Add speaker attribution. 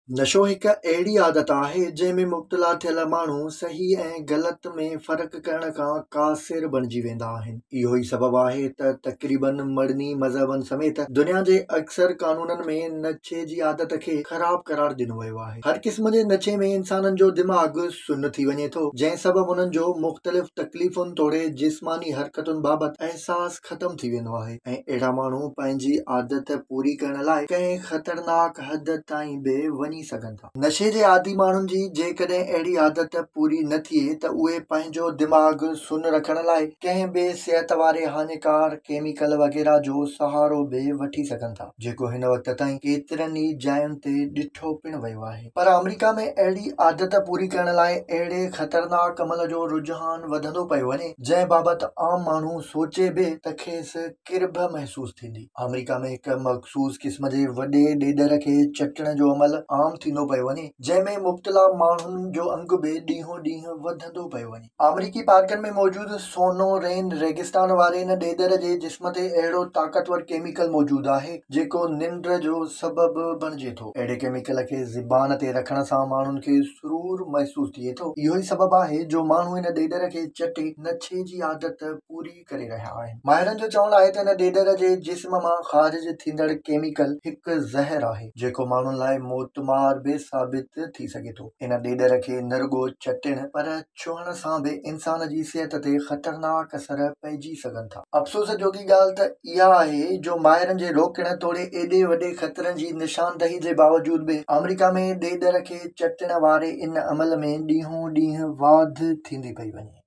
Speaker 1: नशो हिक अहिड़ी आदत आहे जंहिंमें मुब्तला थियल माण्हू सही ऐं ग़लति में फ़र्क़ु करण खां क़ासिर बणिजी वेंदा आहिनि। इहो ई सबबु आहे त तक़रीबन मड़नी मज़हबनि समेत दुनिया जे अक्सर क़ानूननि में नशे जी आदत खे ख़राब करार ॾिनो वियो आहे। हर क़िस्म जे नशे में इंसाननि जो दिमाग़ सुन्न थी वञे थो, जंहिं सबबु उन्हनि जो मुख़्तलिफ़ तकलीफ़ुनि तोड़े जिस्मानी हरकतुनि बाबति अहसास ख़तम थी वेंदो आहे ऐं अहिड़ा माण्हू पंहिंजी आदत पूरी करण लाइ कंहिं ख़तरनाक हद ताईं बि वञी सघनि था। नशे जे आदी माण्हुनि जी जेकॾहिं अहिड़ी आदत पूरी न थिए त उहे पंहिंजो दिमाग़ सुन्न रखण लाइ कंहिं बि सिहत वारे हानिकार केमिकल वग़ैरह जो सहारो बि वठी सघनि था, जेको हिन वक़्त ताईं केतिरनि ई जायुनि ते ॾिठो पिणु वियो आहे। पर अमेरिका में अहिड़ी आदत पूरी करण लाइ अहिड़े ख़तरनाक अमल जो रुझान वधंदो पियो वञे जंहिं बाबति आम माण्हू सोचे बि त खेसि किरब महसूस थींदी। अमेरिका में हिकु मख़सूस क़िस्म जे वॾे ॾेडर खे चटण जो अमल आम थींदो पियो वञे, जंहिंमें मुब्तला माण्हुनि जो अंग बि ॾींहों ॾींहुं वधंदो पियो वञे। अमरीकी पार्कनि में मौजूदु सोनोरेन रेगिस्तान वारे इन ॾेडर जे जिस्म ते अहिड़ो ताक़तवर केमिकल मौजूदु आहे जेको निंड जो सबबु बणिजे थो। अहिड़े केमिकल खे ज़बान ते रखण सां माण्हुनि खे सुरूर महसूस थिए थो। इहो ई सबबु आहे जो माण्हू इन ॾेडर खे चटे नशे जी आदत पूरी करे रहिया आहिनि। माहिरनि जो चवणु आहे त इन ॾेडर जे जिस्म मां ख़ारिज थींदड़ केमिकल हिकु ज़हर आहे जेको माण्हुनि लाइ मौतमार बि साबित थी सघे थो। इन ॾेडर खे न रुॻो चटण पर छुहण सां बि इंसान जी सिहत ते ख़तरनाक असर पइजी सघनि था। अफ़सोस जोगी ॻाल्हि त इहा आहे जो माहिरनि जे रोकण तोड़े एॾे वॾे ख़तरनि जी निशानदही जे बावजूद बि अमेरिका में ॾेडर खे चटण वारे इन अमल में ॾींहों ॾींहुं वाधि थींदी पई वञे।